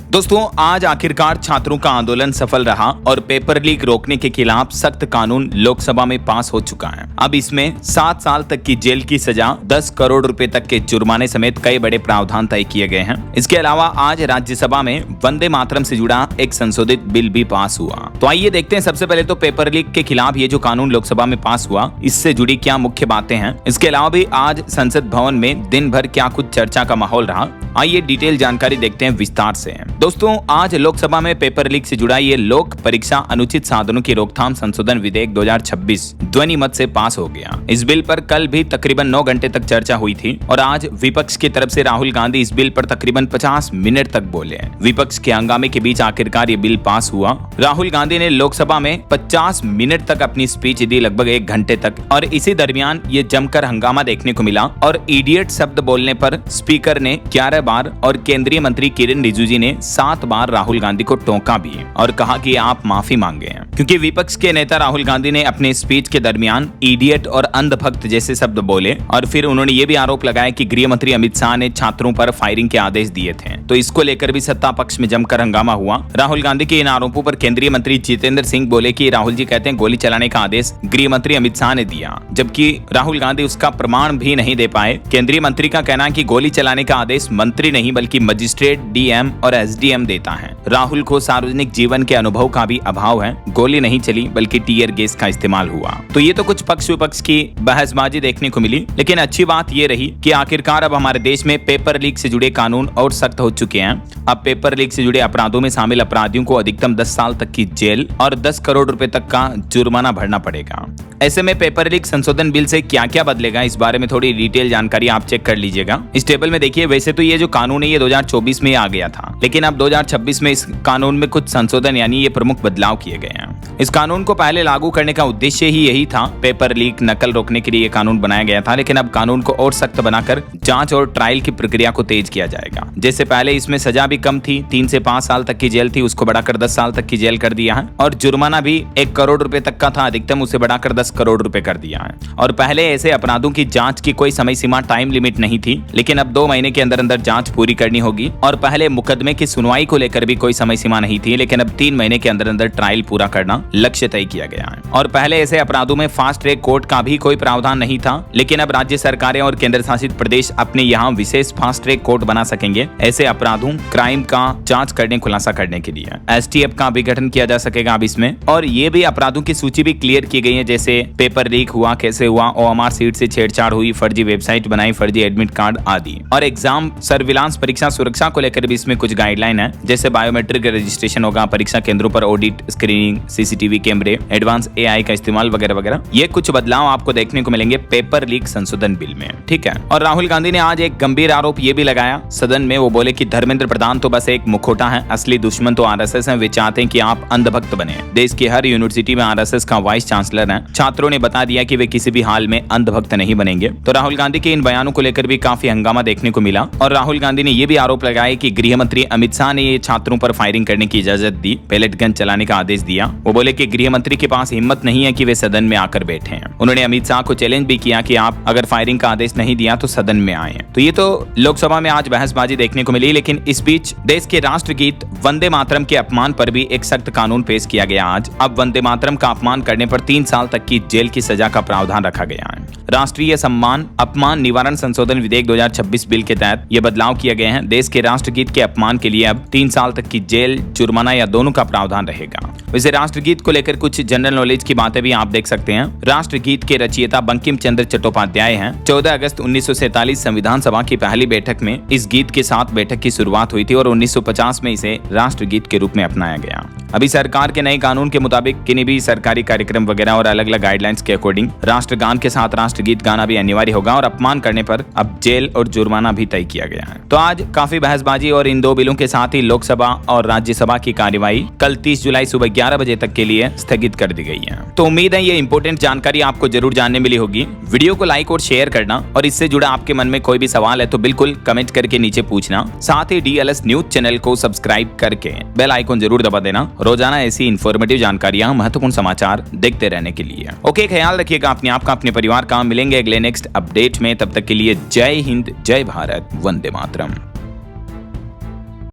दोस्तों, आज आखिरकार छात्रों का आंदोलन सफल रहा और पेपर लीक रोकने के खिलाफ सख्त कानून लोकसभा में पास हो चुका है। अब इसमें 7 साल तक की जेल की सजा, 10 करोड़ रुपए तक के जुर्माने समेत कई बड़े प्रावधान तय किए गए हैं। इसके अलावा आज राज्यसभा में वंदे मातरम से जुड़ा एक संशोधित बिल भी पास हुआ। तो आइए देखते हैं सबसे पहले तो पेपर लीक के खिलाफ ये जो कानून लोकसभा में पास हुआ, इससे जुड़ी क्या मुख्य बातें हैं। इसके अलावा भी आज संसद भवन में दिन भर क्या कुछ चर्चा का माहौल रहा, आइए डिटेल जानकारी देखते हैं विस्तार से। दोस्तों, आज लोकसभा में पेपर लीक से जुड़ा ये लोक परीक्षा अनुचित साधनों की रोकथाम संशोधन विधेयक 2026 ध्वनि मत से पास हो गया। इस बिल पर कल भी तकरीबन 9 घंटे तक चर्चा हुई थी और आज विपक्ष की तरफ से राहुल गांधी इस बिल पर तकरीबन 50 मिनट तक बोले। विपक्ष के हंगामे के बीच आखिरकार ये बिल पास हुआ। राहुल गांधी ने लोकसभा में 50 मिनट तक अपनी स्पीच दी, लगभग 1 घंटे तक, और इसी दरमियान ये जमकर हंगामा देखने को मिला और इडियट शब्द बोलने पर स्पीकर ने 11 बार और केंद्रीय मंत्री किरेन रिजिजू ने 7 बार राहुल गांधी को टोका भी और कहा कि आप माफी मांगे हैं, क्योंकि विपक्ष के नेता राहुल गांधी ने अपने स्पीच के दरमियान इडियट और अंधभक्त जैसे शब्द बोले। और फिर उन्होंने ये भी आरोप लगाया कि गृह मंत्री अमित शाह ने छात्रों पर फायरिंग के आदेश दिए थे। तो इसको लेकर भी सत्ता पक्ष में जमकर हंगामा हुआ। राहुल गांधी के इन आरोपों पर केंद्रीय मंत्री जितेंद्र सिंह बोले कि राहुल जी कहते हैं गोली चलाने का आदेश गृह मंत्री अमित शाह ने दिया, जबकि राहुल गांधी उसका प्रमाण भी नहीं दे पाए। केंद्रीय मंत्री का कहना है कि गोली चलाने का आदेश मंत्री नहीं बल्कि मजिस्ट्रेट, डीएम और एसडीएम देता है। राहुल को सार्वजनिक जीवन के अनुभव का भी अभाव है। गोली नहीं चली बल्कि टीयर गैस का इस्तेमाल हुआ। तो ये तो कुछ पक्ष विपक्ष की बहसबाजी देखने को मिली, लेकिन अच्छी बात ये रही कि आखिरकार अब हमारे देश में पेपर लीक से जुड़े कानून और सख्त हो चुके हैं। अब पेपर लीक से जुड़े अपराधों में शामिल अपराधियों को अधिकतम 10 साल तक की जेल और 10 करोड़ रुपए तक का जुर्माना भरना पड़ेगा। ऐसे में पेपर लीक संशोधन बिल से क्या क्या बदलेगा, इस बारे में थोड़ी डिटेल जानकारी आप चेक कर लीजिएगा। इस टेबल में देखिए, वैसे तो ये जो कानून है ये 2024 में आ गया था, लेकिन अब 2026 में इस कानून में कुछ संशोधन यानी ये प्रमुख बदलाव किए गए हैं। इस कानून को पहले लागू करने का उद्देश्य ही यही था। पेपर लीक, नकल रोकने के लिए ये कानून बनाया गया था, लेकिन अब कानून को और सख्त बनाकर जांच और ट्रायल की प्रक्रिया को तेज किया जाएगा। जैसे पहले इसमें सजा भी कम थी, 3 से 5 साल तक की जेल थी, उसको बढ़ाकर 10 साल तक की जेल कर दिया है। और जुर्माना भी 1 करोड़ रुपए तक का था अधिकतम, उसे बढ़ाकर 10 करोड़ रुपए कर दिया है। और पहले ऐसे अपराधों की जांच की कोई समय सीमा, टाइम लिमिट नहीं थी, लेकिन अब 2 महीने के अंदर अंदर जांच पूरी करनी होगी। और पहले मुकदमे की सुनवाई को लेकर भी कोई समय सीमा नहीं थी, लेकिन अब 3 महीने के अंदर अंदर ट्रायल पूरा करना लक्ष्य तय किया गया है। और पहले ऐसे अपराधों में फास्ट ट्रैक कोर्ट का भी कोई प्रावधान नहीं था, लेकिन अब राज्य सरकारें और केंद्र शासित प्रदेश अपने यहाँ विशेष फास्ट ट्रैक कोर्ट बना सकेंगे ऐसे अपराधों, क्राइम का जांच करने, खुलासा करने के लिए। एसटीएफ का भी गठन किया जा सकेगा अब इसमें। और ये भी अपराधों की सूची भी क्लियर की गई है, जैसे पेपर लीक हुआ, कैसे हुआ, ओएमआर सीट से छेड़छाड़ हुई, फर्जी वेबसाइट बनाई, फर्जी एडमिट कार्ड आदि। और एग्जाम सर्विलांस, परीक्षा सुरक्षा को लेकर भी इसमें कुछ गाइडलाइन है, जैसे बायोमेट्रिक रजिस्ट्रेशन होगा, परीक्षा केंद्रों पर ऑडिट, स्क्रीनिंग, सीसीटीवी कैमरे, एडवांस एआई का इस्तेमाल वगैरह वगैरह। ये कुछ बदलाव आपको देखने को मिलेंगे पेपर लीक संशोधन बिल में, ठीक है। और राहुल गांधी ने आज एक गंभीर आरोप ये भी लगाया सदन में। वो बोले कि धर्मेंद्र प्रधान तो बस एक मुखौटा है, असली दुश्मन तो आरएसएस है। वे चाहते हैं कि आप अंधभक्त बने। देश की हर यूनिवर्सिटी में आरएसएस का वाइस चांसलर है। छात्रों ने बता दिया कि वे किसी भी हाल में अंधभक्त नहीं बनेंगे। तो राहुल गांधी के इन बयानों को लेकर भी काफी हंगामा देखने को मिला। और राहुल गांधी ने यह भी आरोप लगाया कि गृह मंत्री अमित शाह ने ये छात्रों पर फायरिंग करने की इजाजत दी, पेलेट गन चलाने का आदेश दिया। वो बोले कि गृह मंत्री के पास हिम्मत नहीं है कि वे सदन में आकर बैठे हैं। उन्होंने अमित शाह को चैलेंज भी किया कि आप अगर फायरिंग का आदेश नहीं दिया तो सदन में आए। तो ये तो लोकसभा में आज बहसबाजी देखने को मिली, लेकिन इस बीच देश के राष्ट्रगीत वंदे मातरम के अपमान पर भी एक सख्त कानून पेश किया गया आज। अब वंदे मातरम का अपमान करने पर 3 साल तक की जेल की सजा का प्रावधान रखा गया है। राष्ट्रीय सम्मान अपमान निवारण संशोधन विधेयक 2026 बिल के तहत ये बदलाव किए गए हैं। देश के राष्ट्रगीत के अपमान के लिए अब 3 साल तक की जेल, जुर्माना या दोनों का प्रावधान रहेगा। वैसे राष्ट्रगीत को लेकर कुछ जनरल नॉलेज की बातें भी आप देख सकते हैं। राष्ट्रगीत के रचयिता बंकिम चंद्र चट्टोपाध्याय हैं। 14 अगस्त 1947 संविधान सभा की पहली बैठक में इस गीत के साथ बैठक की शुरुआत हुई थी और 1950 में इसे राष्ट्रगीत के रूप में अपनाया गया। अभी सरकार के नए कानून के मुताबिक किन्हीं भी सरकारी कार्यक्रम वगैरह और अलग अलग गाइडलाइंस के अकॉर्डिंग राष्ट्रगान के साथ राष्ट्रगीत गाना भी अनिवार्य होगा और अपमान करने पर अब जेल और जुर्माना भी तय किया गया है। तो आज काफी बहसबाजी और इन 2 बिलों के साथ ही लोकसभा और राज्यसभा की कार्यवाही कल 30 जुलाई सुबह 11 बजे तक के लिए स्थगित कर दी गई है। तो उम्मीद है ये इंपॉर्टेंट जानकारी आपको जरूर जानने मिली होगी। वीडियो को लाइक और शेयर करना और इससे जुड़ा आपके मन में कोई भी सवाल है तो बिल्कुल कमेंट करके नीचे पूछना। साथ ही डीएलएस न्यूज चैनल को सब्सक्राइब करके बेल आइकन जरूर दबा देना, रोजाना ऐसी इन्फॉर्मेटिव जानकारियां, महत्वपूर्ण समाचार देखते रहने के लिए। ओके, ख्याल रखिएगा अपने आप का, अपने परिवार का। मिलेंगे अगले नेक्स्ट अपडेट में, तब तक के लिए जय हिंद, जय भारत, वंदे मातरम।